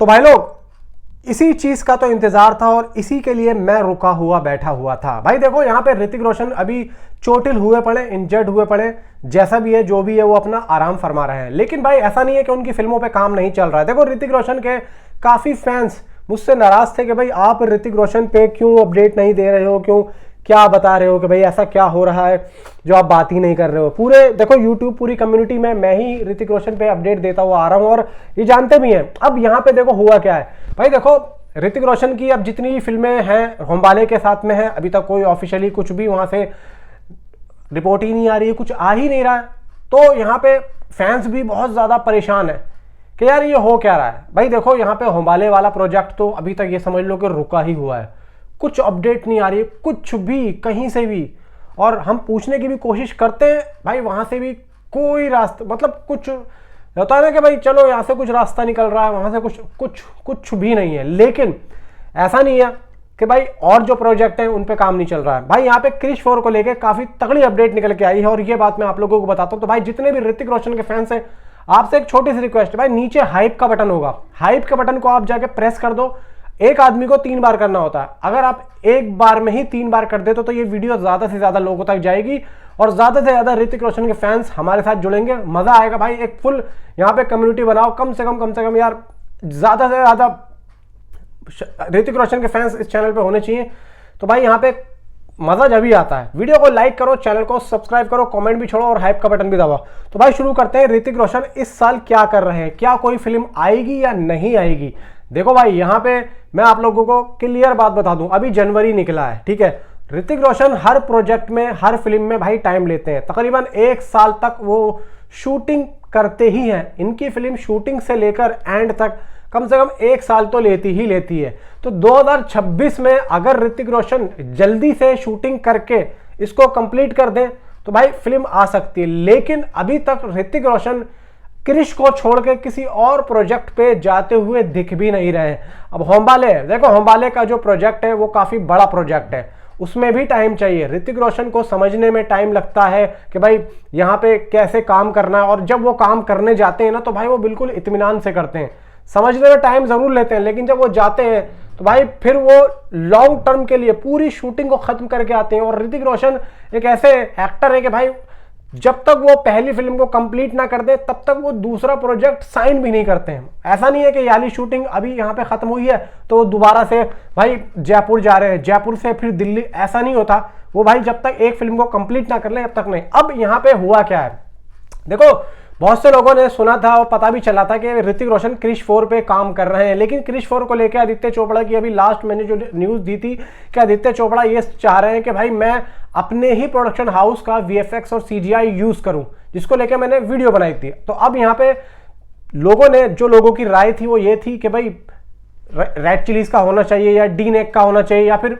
तो भाई लोग इसी चीज का तो इंतजार था और इसी के लिए मैं रुका हुआ बैठा हुआ था। भाई देखो यहाँ पे ऋतिक रोशन अभी चोटिल हुए पड़े, इंजर्ड हुए पड़े, जैसा भी है जो भी है वो अपना आराम फरमा रहे हैं। लेकिन भाई ऐसा नहीं है कि उनकी फिल्मों पे काम नहीं चल रहा है। देखो ऋतिक रोशन के काफी फैंस मुझसे नाराज थे कि भाई आप ऋतिक रोशन पे क्यों अपडेट नहीं दे रहे हो, क्यों क्या बता रहे हो कि भाई ऐसा क्या हो रहा है जो आप बात ही नहीं कर रहे हो। पूरे देखो यूट्यूब पूरी कम्युनिटी में मैं ही ऋतिक रोशन पे अपडेट देता हुआ आ रहा हूं और ये जानते भी हैं। अब यहाँ पे देखो हुआ क्या है भाई, देखो ऋतिक रोशन की अब जितनी फिल्में हैं होमबाले के साथ में है, अभी तक कोई ऑफिशियली कुछ भी वहां से रिपोर्ट ही नहीं आ रही है, कुछ आ ही नहीं रहा है। तो यहाँ पे फैंस भी बहुत ज्यादा परेशान है कि यार ये हो क्या रहा है। भाई देखो यहाँ पे होमबाले वाला प्रोजेक्ट तो अभी तक ये समझ लो कि रुका ही हुआ है, कुछ अपडेट नहीं आ रही है कुछ भी कहीं से भी। और हम पूछने की भी कोशिश करते हैं भाई वहां से भी कोई रास्ता, मतलब कुछ होता है ना कि भाई चलो यहाँ से कुछ रास्ता निकल रहा है, वहां से कुछ भी नहीं है। लेकिन ऐसा नहीं है कि भाई और जो प्रोजेक्ट हैं उन पे काम नहीं चल रहा है। भाई यहाँ पे क्रिश 4 को लेके काफी तगड़ी अपडेट निकल के आई है और ये बात मैं आप लोगों को बताता हूँ। तो भाई जितने भी ऋतिक रोशन के फैंस हैं आपसे एक छोटी सी रिक्वेस्ट है, भाई नीचे हाइप का बटन होगा, हाइप के बटन को आप जाके प्रेस कर दो। एक आदमी को 3 बार करना होता है, अगर आप एक बार में ही 3 बार कर दे तो ये वीडियो ज्यादा से ज्यादा लोगों तक जाएगी और ज्यादा से ज्यादा ऋतिक रोशन के फैंस हमारे साथ जुड़ेंगे, मजा आएगा। भाई एक फुल यहाँ पे कम्युनिटी बनाओ, कम से कम यार ज्यादा से ज्यादा ऋतिक रोशन के फैंस इस चैनल पे होने चाहिए। तो भाई यहाँ पे मजा जब भी आता है। वीडियो को लाइक करो, चैनल को सब्सक्राइब करो, कमेंट भी छोड़ो और हाइप का बटन भी दबाओ। तो भाई शुरू करते हैं, ऋतिक रोशन इस साल क्या कर रहे हैं, क्या कोई फिल्म आएगी या नहीं आएगी। देखो भाई यहाँ पे मैं आप लोगों को क्लियर बात बता दूं, अभी जनवरी निकला है, ठीक है। ऋतिक रोशन हर प्रोजेक्ट में हर फिल्म में भाई टाइम लेते हैं, तकरीबन 1 साल तक वो शूटिंग करते ही हैं। इनकी फिल्म शूटिंग से लेकर एंड तक कम से कम 1 साल तो लेती ही लेती है। तो 2026 में अगर ऋतिक रोशन जल्दी से शूटिंग करके इसको कंप्लीट कर दें तो भाई फिल्म आ सकती है। लेकिन अभी तक ऋतिक रोशन क्रिश को छोड़ के किसी और प्रोजेक्ट पे जाते हुए दिख भी नहीं रहे। अब होमबाले, देखो होमबाले का जो प्रोजेक्ट है वो काफी बड़ा प्रोजेक्ट है, उसमें भी टाइम चाहिए। ऋतिक रोशन को समझने में टाइम लगता है कि भाई यहाँ पे कैसे काम करना है, और जब वो काम करने जाते हैं ना तो भाई वो बिल्कुल इत्मीनान से करते हैं। समझने में टाइम जरूर लेते हैं लेकिन जब वो जाते हैं तो भाई फिर वो लॉन्ग टर्म के लिए पूरी शूटिंग को खत्म करके आते हैं। और ऋतिक रोशन एक ऐसे एक्टर है कि भाई जब तक वो पहली फिल्म को कंप्लीट ना कर दे तब तक वो दूसरा प्रोजेक्ट साइन भी नहीं करते हैं। ऐसा नहीं है कि याली शूटिंग अभी यहाँ पे खत्म हुई है तो वो दोबारा से भाई जयपुर जा रहे हैं, जयपुर से फिर दिल्ली, ऐसा नहीं होता। वो भाई जब तक एक फिल्म को कंप्लीट ना कर ले तब तक नहीं। अब यहाँ पे हुआ क्या है, देखो बहुत से लोगों ने सुना था और पता भी चला था कि ऋतिक रोशन क्रिश 4 पे काम कर रहे हैं। लेकिन क्रिश 4 को लेकर आदित्य चोपड़ा की अभी लास्ट मैंने जो न्यूज दी थी कि आदित्य चोपड़ा ये चाह रहे हैं कि भाई मैं अपने ही प्रोडक्शन हाउस का VFX और CGI यूज करूं, जिसको लेकर मैंने वीडियो बनाई थी। तो अब यहाँ पे लोगों ने, जो लोगों की राय थी वो ये थी कि भाई रेड चिलीज का होना चाहिए या D-NEC का होना चाहिए या फिर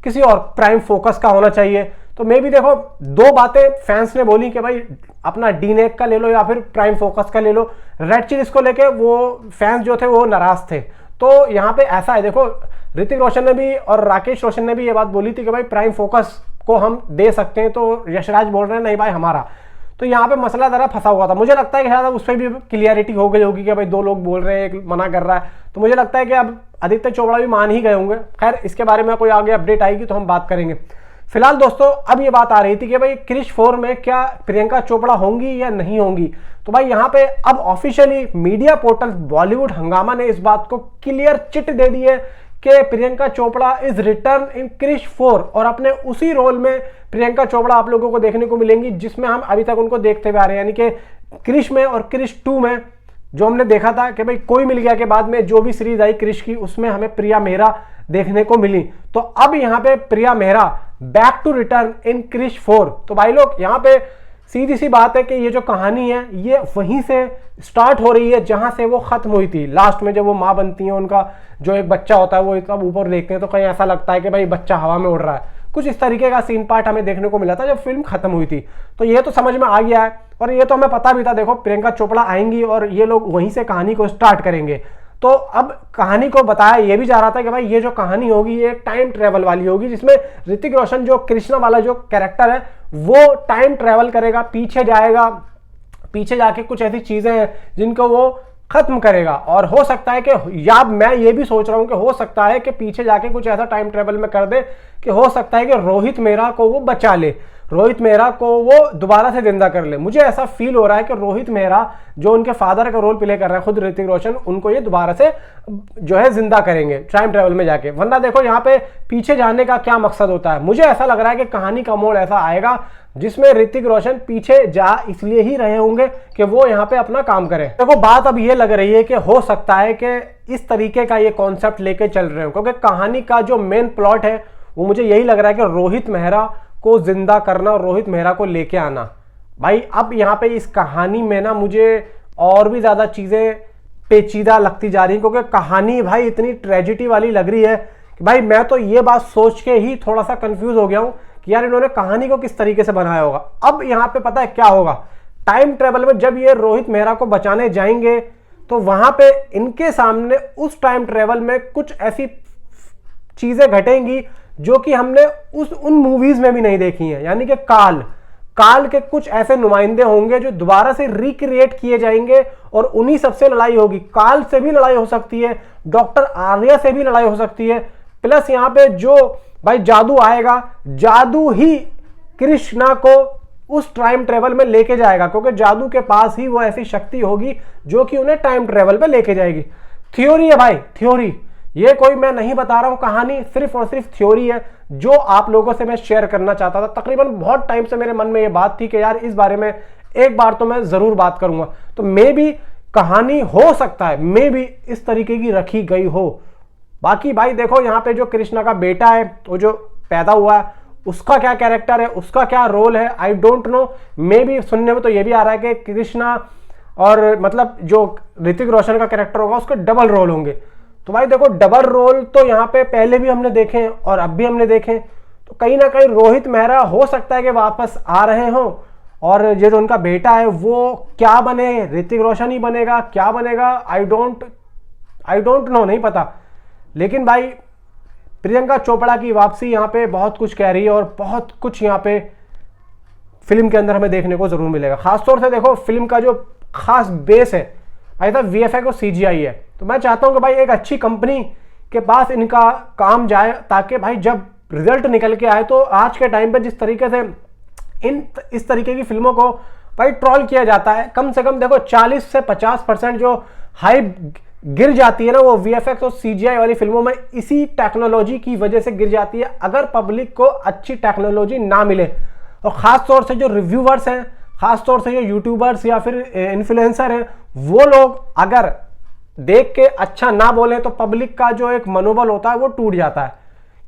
किसी और प्राइम फोकस का होना चाहिए। तो मे भी देखो 2 बातें फैंस ने बोली कि भाई अपना D-NEC का ले लो या फिर प्राइम फोकस का ले लो। रेड चिलीज को लेके वो फैंस जो थे वो नाराज थे। तो यहाँ पे ऐसा है, देखो ऋतिक रोशन ने भी और राकेश रोशन ने भी ये बात बोली थी कि भाई प्राइम फोकस को हम दे सकते हैं, तो यशराज बोल रहे हैं नहीं भाई हमारा। तो यहाँ पे मसला जरा फंसा हुआ था। मुझे लगता है कि शायद उस पर भी क्लियरिटी हो गई होगी कि भाई 2 लोग बोल रहे हैं, एक मना कर रहा है। तो मुझे लगता है कि अब आदित्य चोपड़ा भी मान ही गए होंगे। खैर इसके बारे में कोई आगे अपडेट आएगी तो हम बात करेंगे। फिलहाल दोस्तों अब ये बात आ रही थी कि भाई क्रिश 4 में क्या प्रियंका चोपड़ा होंगी या नहीं होंगी। तो भाई यहाँ पे अब ऑफिशियली मीडिया पोर्टल बॉलीवुड हंगामा ने इस बात को क्लियर चिट दे दी है कि प्रियंका चोपड़ा इज रिटर्न इन क्रिश 4 और अपने उसी रोल में प्रियंका चोपड़ा आप लोगों को देखने को मिलेंगी जिसमें हम अभी तक उनको देखते हुए आ रहे हैं। यानी कि क्रिश में और क्रिश 2 में जो हमने देखा था कि भाई कोई मिल गया के बाद में जो भी सीरीज आई क्रिश की उसमें हमें प्रिया मेहरा देखने को मिली। तो अब यहाँ पे प्रिया मेहरा बैक टू रिटर्न इन क्रिश 4। तो भाई लोग यहाँ पे सीधी सी बात है कि ये जो कहानी है ये वहीं से स्टार्ट हो रही है जहां से वो खत्म हुई थी। लास्ट में जब वो माँ बनती है, उनका जो एक बच्चा होता है वो सब ऊपर देखते हैं तो कहीं ऐसा लगता है कि भाई बच्चा हवा में उड़ रहा है। कुछ इस तरीके का सीन पार्ट हमें देखने को मिला था जब फिल्म खत्म हुई थी। तो ये तो समझ में आ गया है और ये तो हमें पता भी था। देखो प्रियंका चोपड़ा आएंगी और ये लोग वहीं से कहानी को स्टार्ट करेंगे। तो अब कहानी को बताया ये भी जा रहा था कि भाई ये जो कहानी होगी ये टाइम ट्रेवल वाली होगी, जिसमें ऋतिक रोशन जो कृष्णा वाला जो कैरेक्टर है वो टाइम ट्रेवल करेगा, पीछे जाएगा, पीछे जाके कुछ ऐसी चीजें हैं जिनको वो खत्म करेगा। और हो सकता है कि, या मैं ये भी सोच रहा हूं कि हो सकता है कि पीछे जाके कुछ ऐसा टाइम ट्रेवल में कर दे कि हो सकता है कि रोहित मेहरा को वो बचा ले, रोहित मेहरा को वो दोबारा से जिंदा कर ले। मुझे ऐसा फील हो रहा है कि रोहित मेहरा जो उनके फादर का रोल प्ले कर रहा है खुद ऋतिक रोशन, उनको ये दोबारा से जो है जिंदा करेंगे टाइम ट्रेवल में जाके। वरना देखो यहाँ पे पीछे जाने का क्या मकसद होता है। मुझे ऐसा लग रहा है कि कहानी का मोड़ ऐसा आएगा जिसमें ऋतिक रोशन पीछे जा इसलिए ही रहे होंगे कि वो यहाँ पे अपना काम करे। देखो बात अब ये लग रही है कि हो सकता है कि इस तरीके का ये कॉन्सेप्ट लेके चल रहे हो, क्योंकि कहानी का जो मेन प्लॉट है वो मुझे यही लग रहा है कि रोहित मेहरा को जिंदा करना और रोहित मेहरा को लेके आना। भाई अब यहाँ पे इस कहानी में ना मुझे और भी ज्यादा चीजें पेचीदा लगती जा रही, क्योंकि कहानी भाई इतनी ट्रेजिडी वाली लग रही है कि भाई मैं तो ये बात सोच के ही थोड़ा सा कंफ्यूज हो गया हूं कि यार इन्होंने कहानी को किस तरीके से बनाया होगा। अब यहाँ पे पता है क्या होगा, टाइम ट्रेवल में जब ये रोहित मेहरा को बचाने जाएंगे तो वहां पे इनके सामने उस टाइम ट्रेवल में कुछ ऐसी चीजें घटेंगी जो कि हमने उन मूवीज में भी नहीं देखी हैं। यानी कि काल के कुछ ऐसे नुमाइंदे होंगे जो दोबारा से रिक्रिएट किए जाएंगे और उन्हीं सबसे लड़ाई होगी। काल से भी लड़ाई हो सकती है, डॉक्टर आर्या से भी लड़ाई हो सकती है, प्लस यहाँ पे जो भाई जादू आएगा, जादू ही कृष्णा को उस टाइम ट्रेवल में लेके जाएगा, क्योंकि जादू के पास ही वो ऐसी शक्ति होगी जो कि उन्हें टाइम ट्रेवल पे लेके जाएगी। थ्योरी है भाई, थ्योरी, ये कोई मैं नहीं बता रहा हूं, कहानी सिर्फ और सिर्फ थ्योरी है जो आप लोगों से मैं शेयर करना चाहता था। तकरीबन बहुत टाइम से मेरे मन में ये बात थी कि यार इस बारे में एक बार तो मैं जरूर बात करूंगा। तो मे भी कहानी हो सकता है मे भी इस तरीके की रखी गई हो। बाकी भाई देखो यहाँ पे जो कृष्णा का बेटा है वो जो पैदा हुआ है उसका क्या कैरेक्टर है, उसका क्या रोल है, आई डोंट नो। मे भी सुनने में तो ये भी आ रहा है कि कृष्णा और मतलब जो ऋतिक रोशन का कैरेक्टर होगा उसके डबल रोल होंगे। तो भाई देखो डबल रोल तो यहाँ पे पहले भी हमने देखे हैं और अब भी हमने देखे, तो कहीं ना कहीं रोहित मेहरा हो सकता है कि वापस आ रहे हों और ये जो उनका बेटा है वो क्या बने, ऋतिक रोशन ही बनेगा, क्या बनेगा, आई डोंट नो, नहीं पता। लेकिन भाई प्रियंका चोपड़ा की वापसी यहाँ पे बहुत कुछ कह रही है और बहुत कुछ यहाँ पे फिल्म के अंदर हमें देखने को जरूर मिलेगा। खासतौर से देखो फिल्म का जो खास बेस है भाई साहब VFX और CGI है, तो मैं चाहता हूं कि भाई एक अच्छी कंपनी के पास इनका काम जाए ताकि भाई जब रिजल्ट निकल के आए तो आज के टाइम पे जिस तरीके से इस तरीके की फिल्मों को भाई ट्रोल किया जाता है, कम से कम देखो 40 से 50% जो हाइप गिर जाती है ना वो VFX और CGI वाली फिल्मों में इसी टेक्नोलॉजी की वजह से गिर जाती है। अगर पब्लिक को अच्छी टेक्नोलॉजी ना मिले और खास तौर से जो रिव्यूवर्स हैं, खासतौर से जो यूट्यूबर्स या फिर इन्फ्लुएंसर हैं, वो लोग अगर देख के अच्छा ना बोले तो पब्लिक का जो एक मनोबल होता है वो टूट जाता है।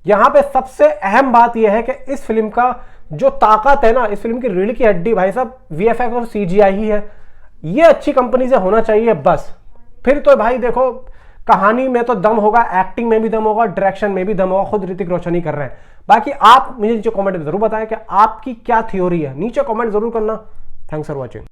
यहां पे सबसे अहम बात यह है कि इस फिल्म का जो ताकत है ना, इस फिल्म की रीढ़ की हड्डी भाई साहब VFX और CGI ही है। ये अच्छी कंपनी से होना चाहिए बस, फिर तो भाई देखो कहानी में तो दम होगा, एक्टिंग में भी दम होगा, डायरेक्शन में भी दम होगा, खुद ऋतिक रोशन ही कर रहे हैं। बाकी आप मुझे नीचे कमेंट में जरूर बताएं कि आपकी क्या थ्योरी है, नीचे कमेंट जरूर करना। Thanks for watching.